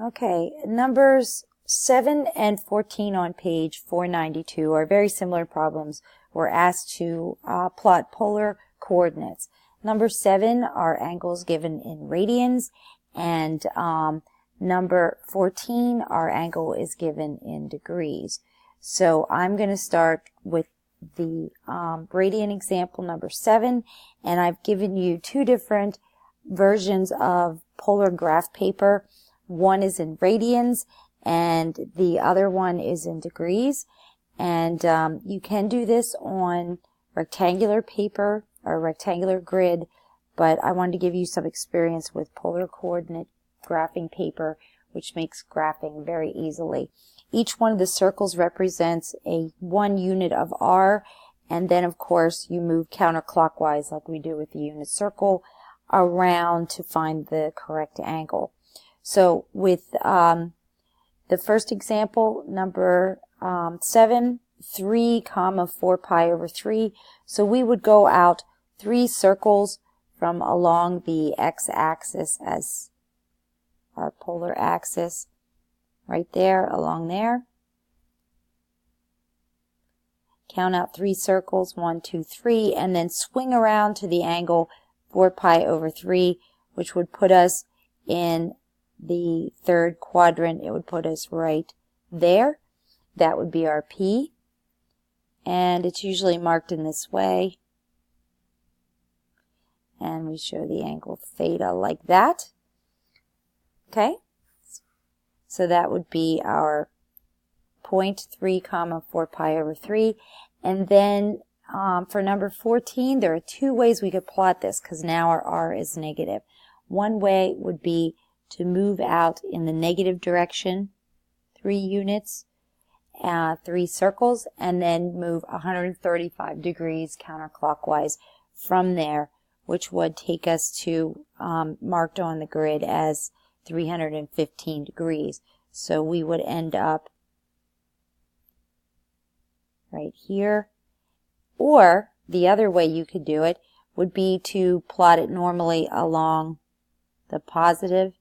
Okay, numbers 7 and 14 on page 492 are very similar problems. We're asked to plot polar coordinates. Number 7 are angles given in radians, and number 14, our angle is given in degrees. So I'm going to start with the radian example number 7, and I've given you two different versions of polar graph paper. One is in radians and the other one is in degrees. And you can do this on rectangular paper or rectangular grid, but I wanted to give you some experience with polar coordinate graphing paper, which makes graphing very easily. Each one of the circles represents a 1 unit of R, and then of course you move counterclockwise like we do with the unit circle around to find the correct angle. So with the first example, number 7, 3, 4 pi over 3. So we would go out 3 circles from along the x-axis as our polar axis, right there, along there. Count out 3 circles, 1, 2, 3, and then swing around to the angle 4 pi over 3, which would put us in the third quadrant. It would put us right there. That would be our P, and it's usually marked in this way. And we show the angle theta like that. Okay, so that would be our point 3, 4 pi over 3. And then for number 14, there are 2 ways we could plot this because now our R is negative. One way would be to move out in the negative direction, 3 units, 3 circles, and then move 135 degrees counterclockwise from there, which would take us to marked on the grid as 315 degrees. So we would end up right here. Or the other way you could do it would be to plot it normally along the positive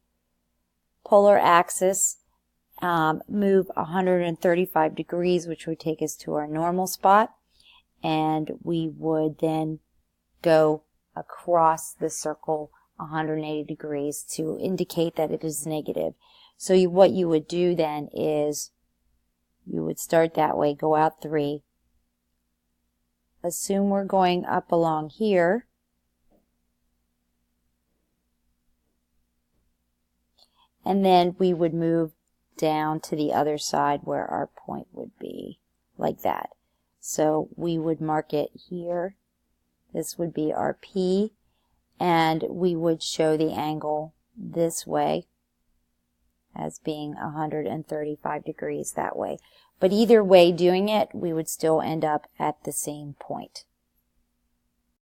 polar axis, move 135 degrees, which would take us to our normal spot, and we would then go across the circle 180 degrees to indicate that it is negative. So what you would do then is you would start that way, go out 3, assume we're going up along here, and then we would move down to the other side where our point would be, like that. So we would mark it here. This would be our P, and we would show the angle this way as being 135 degrees that way. But either way doing it, we would still end up at the same point.